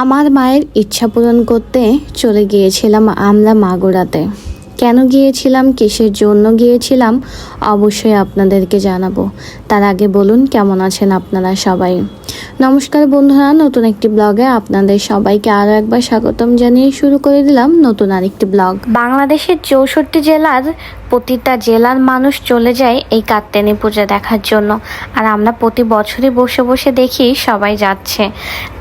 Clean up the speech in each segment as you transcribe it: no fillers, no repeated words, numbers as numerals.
আমার মায়ের ইচ্ছা পূরণ করতে চলে গিয়েছিলাম আমরা মাগুরাতে। কেন গিয়েছিলাম, কিসের জন্য গিয়েছিলাম, অবশ্যই আপনাদেরকে জানাবো। তার আগে বলুন, কেমন আছেন আপনারা সবাই? নমস্কার বন্ধুরা, নতুন একটি ব্লগে আপনাদের সবাইকে আরও একবার স্বাগতম জানিয়ে শুরু করে দিলাম নতুন আরেকটি ব্লগ। বাংলাদেশের 64 জেলার প্রতিটা জেলার মানুষ চলে যায় এই কাত্যায়নী পূজা দেখার জন্য, আর আমরা প্রতি বছরই বসে বসে দেখি সবাই যাচ্ছে।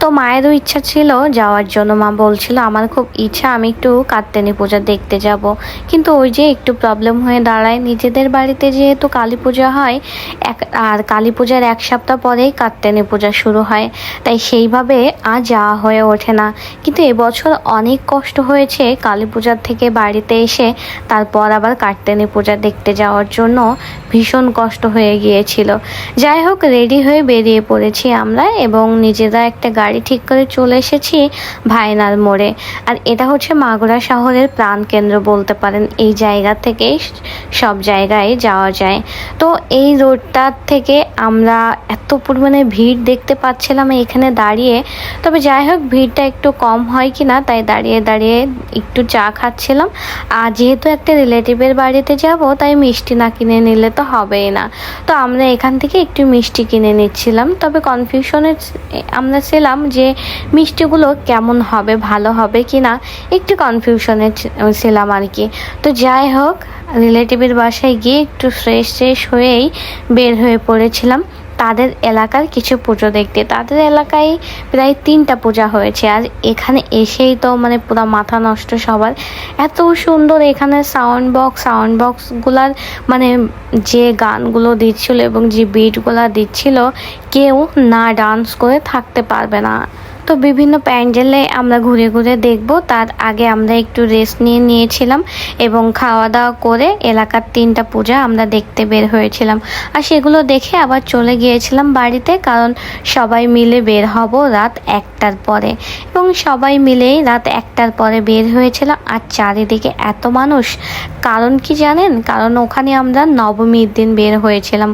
তো মায়েরও ইচ্ছা ছিল যাওয়ার জন্য। মা বলছিল আমার খুব ইচ্ছা, আমি একটু কাত্যায়নী পূজা দেখতে যাব, কিন্তু ওই যে একটু প্রবলেম হয়ে দাঁড়ায়। নিজেদের বাড়িতে যেহেতু কালী পূজা হয় আর কালী পূজার এক সপ্তাহ পরেই কাত্যায়নী পূজা শুরু হয়, তাই সেইভাবে আর যাওয়া হয়ে ওঠে না। কিন্তু এবছর অনেক কষ্ট হয়েছে কালী পূজার থেকে বাড়িতে এসে তারপর আবার কাত্যায়নী পূজা দেখতে যাওয়ার জন্য, ভীষণ কষ্ট হয়ে গিয়েছিল। যাই হোক, রেডি হয়ে বেরিয়ে পড়েছি আমরা এবং নিজেরা একটা গাড়ি ঠিক করে চলে এসেছি ভাইনার মোড়ে। আর এটা হচ্ছে মাগুরা শহরের প্রাণকেন্দ্র বলতে পারেন। এই জায়গা থেকেই সব জায়গায় যাওয়া যায়। তো এই রোডটার থেকে আমরা এত পরিমাণে ভিড় দেখতে পাচ্ছিলাম এখানে দাঁড়িয়ে। তবে যাই হোক, ভিড়টা একটু কম হয় কিনা তাই দাঁড়িয়ে দাঁড়িয়ে একটু চা খাচ্ছিলাম। আর যেহেতু একটা রিলেটিভের বাড়িতে যাব, তাই মিষ্টি না কিনে নিলে তো হবেই না। তো আমরা এখান থেকে একটু মিষ্টি কিনে নিচ্ছিলাম। তবে কনফিউশনে আমরা ছিলাম যে মিষ্টিগুলো কেমন হবে, ভালো হবে কি না, একটু কনফিউশনে ছিলাম আর কি। তো যাই হোক, রিলেটিভের বাসায় গিয়ে একটু ফ্রেশ হয়েই বের হয়ে পড়েছিলাম তাদের এলাকার কিছু পুজো দেখতে। তাদের এলাকায় প্রায় 3টা পূজা হয়েছে, আর এখানে এসেই তো মানে পুরো মাথা নষ্ট সবার। এত সুন্দর এখানে সাউন্ড বক্সগুলার মানে যে গানগুলো দিচ্ছিল এবং যে বিটগুলো দিচ্ছিল, কেউ না ডান্স করে থাকতে পারবে না। তো বিভিন্ন প্যান্ডেলে আমরা ঘুরে ঘুরে দেখব, তার আগে আমরা একটু রেস্ট নিয়েছিলাম এবং খাওয়া দাওয়া করে এলাকার 3টা পূজা আমরা দেখতে বের হয়েছিলাম। আর সেগুলো দেখে আবার চলে গিয়েছিলাম বাড়িতে, কারণ সবাই মিলে বের হব রাত 1টার পরে। এবং সবাই মিলেই রাত 1টার পরে বের হয়েছিলাম। আর চারিদিকে এত মানুষ, কারণ কি জানেন? কারণ ওখানে আমরা নবমীর দিন বের হয়েছিলাম।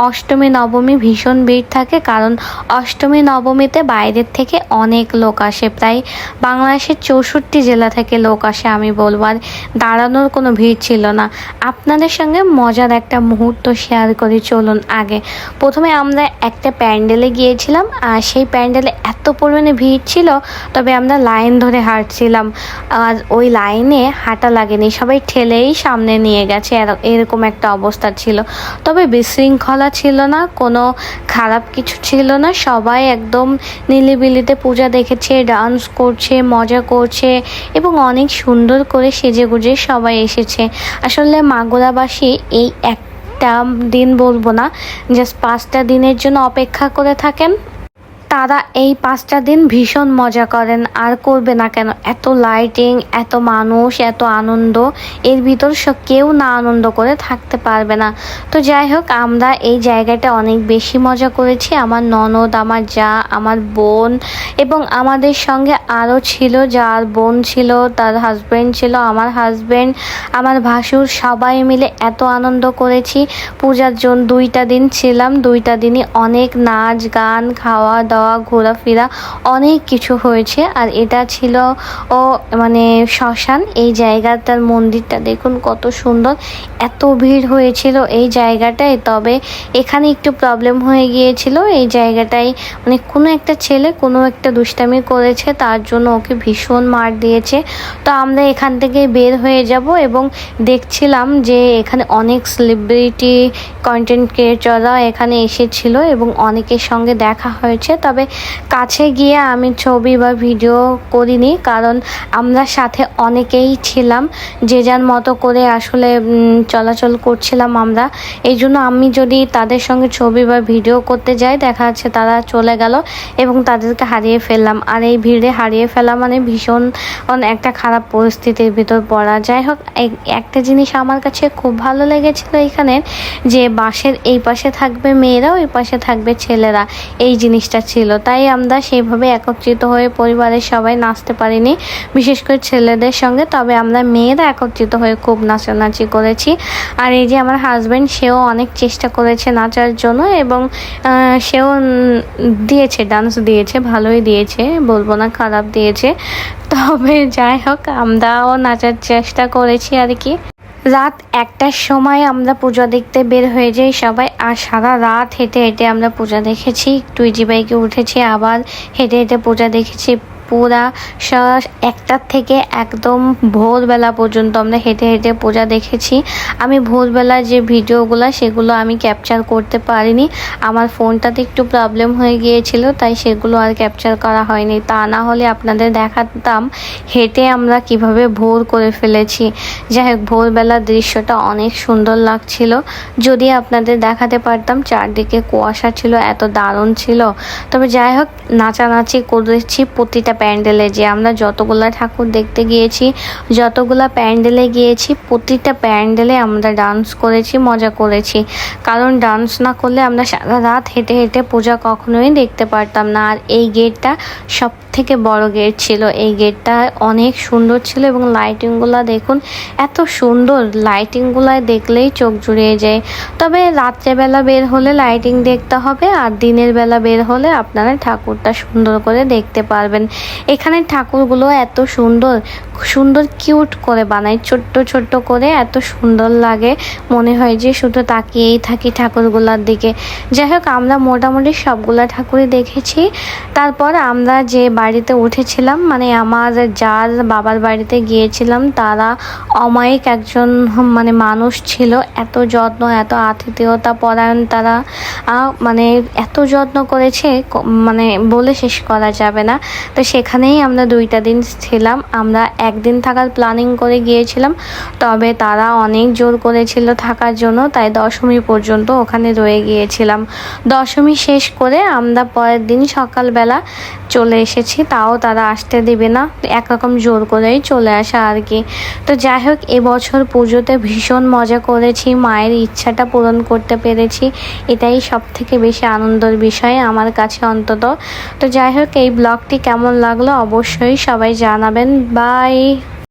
অষ্টমী নবমী ভীষণ ভিড় থাকে, কারণ অষ্টমী নবমীতে বাইরের থেকে অনেক লোক আসে। প্রায় বাংলাদেশের 64 জেলা থেকে লোক আসে আমি বলবো। আর দাঁড়ানোর কোনো ভিড় ছিল না। আপনাদের সঙ্গে মজার একটা মুহূর্ত শেয়ার করি, চলুন। আগে প্রথমে আমরা একটা প্যান্ডেলে গিয়েছিলাম, আর সেই প্যান্ডেলে এত পরিমাণে ভিড় ছিল, তবে আমরা লাইন ধরে হাঁটছিলাম। আর ওই লাইনে হাঁটা লাগেনি, সবাই ঠেলেই সামনে নিয়ে গেছে, এরকম একটা অবস্থা ছিল। তবে বিশৃঙ্খলা ছিল না, কোনো খারাপ কিছু ছিল না। সবাই একদম নিলিবিলিতে পূজা দেখেছে, ডান্স করছে, মজা করছে এবং অনেক সুন্দর করে সেজেগুজে সবাই এসেছে। আসলে মাগুরাবাসী এই একটা দিন বলবো না, জাস্ট 5টা দিনের জন্য অপেক্ষা করে থাকেন। তারা এই 5টা দিন ভীষণ মজা করেন, আর করবে না কেন? এত লাইটিং, এত মানুষ, এত আনন্দ, এর ভিতর কেউ না আনন্দ করে থাকতে পারবে না। তো যাই হোক, আমরা এই জায়গাটা অনেক বেশি মজা করেছি। আমার ননদ, আমার যা, আমার বোন এবং আমাদের সঙ্গে আরও ছিল, যার বোন ছিল, তার হাজব্যান্ড ছিল, আমার হাজব্যান্ড, আমার ভাসুর, সবাই মিলে এত আনন্দ করেছি। পূজার জন্য 2টা দিন ছিলাম, 2টা দিনই অনেক নাচ গান, খাওয়া দাওয়া, ঘোরাফেরা, অনেক কিছু হয়েছে। আর এটা ছিল মানে শ্মশান। এই জায়গাটার মন্দিরটা দেখুন কত সুন্দর। এত ভিড় হয়েছিল এই জায়গাটায়, তবে এখানে একটু প্রবলেম হয়ে গিয়েছিল। এই জায়গাটায় মানে কোনো একটা ছেলে কোনো একটা দুষ্টামি করেছে, তার জন্য ওকে ভীষণ মার দিয়েছে। তো আমরা এখান থেকে বের হয়ে যাব এবং দেখছিলাম যে এখানে অনেক সেলিব্রিটি কন্টেন্ট ক্রিয়েটররা এখানে এসেছিল এবং অনেকের সঙ্গে দেখা হয়েছে। তবে কাছে গিয়ে আমি ছবি বা ভিডিও করিনি, কারণ আমরা সাথে অনেকেই ছিলাম, যে যার মতো করে আসলে চলাচল করছিলাম আমরা। এই জন্য আমি যদি তাদের সঙ্গে ছবি বা ভিডিও করতে যাই, দেখা যাচ্ছে তারা চলে গেল এবং তাদেরকে হারিয়ে ফেললাম। আর এই ভিড়ে হারিয়ে ফেলা মানে ভীষণ একটা খারাপ পরিস্থিতির ভিতর পড়া। যাই হোক, একটা জিনিস আমার কাছে খুব ভালো লেগেছিল এখানে, যে বাসের এই পাশে থাকবে মেয়েরা, ওই পাশে থাকবে ছেলেরা, এই জিনিসটা ছিল। ছিল, তাই আমরা সেইভাবে একত্রিত হয়ে পরিবারের সবাই নাচতে পারিনি, বিশেষ করে ছেলেদের সঙ্গে। তবে আমরা মেয়েরা একত্রিত হয়ে খুব নাচানাচি করেছি। আর এই যে আমার হাজব্যান্ড, সেও অনেক চেষ্টা করেছে নাচার জন্য এবং সেও দিয়েছে, ডান্স দিয়েছে, ভালোই দিয়েছে, বলবো না খারাপ দিয়েছে। তবে যাই হোক, আমরাও নাচার চেষ্টা করেছি আর কি। রাত 1টার সময় আমরা পূজা দেখতে বের হয়ে যাই সবাই, আর সারা রাত হেঁটে হেঁটে আমরা পূজা দেখেছি। একটু ইজি বাইকে উঠেছি, আবার হেঁটে হেঁটে পূজা দেখেছি। পুরা 1টার থেকে একদম ভোরবেলা পর্যন্ত আমরা হেঁটে হেঁটে পূজা দেখেছি। আমি ভোরবেলা যে ভিডিওগুলো সেগুলো আমি ক্যাপচার করতে পারিনি, আমার ফোনটাতে একটু প্রবলেম হয়ে গিয়েছিল, তাই সেগুলো আর ক্যাপচার করা হয়নি। তা না হলে আপনাদের দেখাতাম হেঁটে আমরা কিভাবে ভোর করে ফেলেছি। যাই হোক, ভোরবেলার দৃশ্যটা অনেক সুন্দর লাগছিল, যদি আপনাদের দেখাতে পারতাম। চারদিকে কুয়াশা ছিল, এত দারুণ ছিল। তবে যাই হোক, নাচানাচি করেছি প্রতিটা প্যান্ডেলে। যে আমরা যতগুলা ঠাকুর দেখতে গিয়েছি, যতগুলা প্যান্ডেলে গিয়েছি, প্রতিটা প্যান্ডেলে আমরা ডান্স করেছি, মজা করেছি। কারণ ডান্স না করলে আমরা সারা রাত হেঁটে হেঁটে পূজা কখনোই দেখতে পারতাম না। আর এই গেটটা সব থেকে বড় গেট ছিল, এই গেটটা অনেক সুন্দর ছিল এবং লাইটিংগুলো দেখুন, এত সুন্দর। লাইটিংগুলো দেখলেই চোখ জুড়িয়ে যায়। তবে রাত্রেবেলা বের হলে লাইটিং দেখতে হবে, আর দিনের বেলা বের হলে আপনারা ঠাকুরটা সুন্দর করে দেখতে পারবেন। এখানে ঠাকুরগুলো এত সুন্দর সুন্দর কিউট করে বানায়, ছোট্ট ছোট্ট করে, এত সুন্দর লাগে, মনে হয় যে শুধু তাকিয়েই থাকি ঠাকুরগুলোর দিকে। যাই হোক, আমরা মোটামুটি সবগুলা ঠাকুরই দেখেছি। তারপর আমরা যে বাড়িতে উঠেছিলাম, মানে আমার যার বাবার বাড়িতে গিয়েছিলাম, তারা অমায়িক একজন মানে মানুষ ছিল। এত যত্ন, এত আতিথেয়তা পরায়ণ তারা, মানে এত যত্ন করেছে, মানে বলে শেষ করা যাবে না। তো সেখানেই আমরা 2টা দিন ছিলাম। আমরা একদিন থাকার প্ল্যানিং করে গিয়েছিলাম, তবে তারা অনেক জোর করেছিল থাকার জন্য, তাই দশমী পর্যন্ত ওখানে রয়ে গিয়েছিলাম। দশমী শেষ করে আমরা পরের দিন সকালবেলা চলে এসেছি, তাও তারা আসতে দিবে না, একরকম জোর করেই চলে আসা আর কি। তো যাই হোক, এবছর পুজোতে ভীষণ মজা করেছি, মায়ের ইচ্ছাটা পূরণ করতে পেরেছি, এটাই সব থেকে বেশি আনন্দের বিষয় আমার কাছে অন্তত। তো যাই হোক, এই ব্লগটি কেমন লাগলো অবশ্যই সবাই জানাবেন। বাই।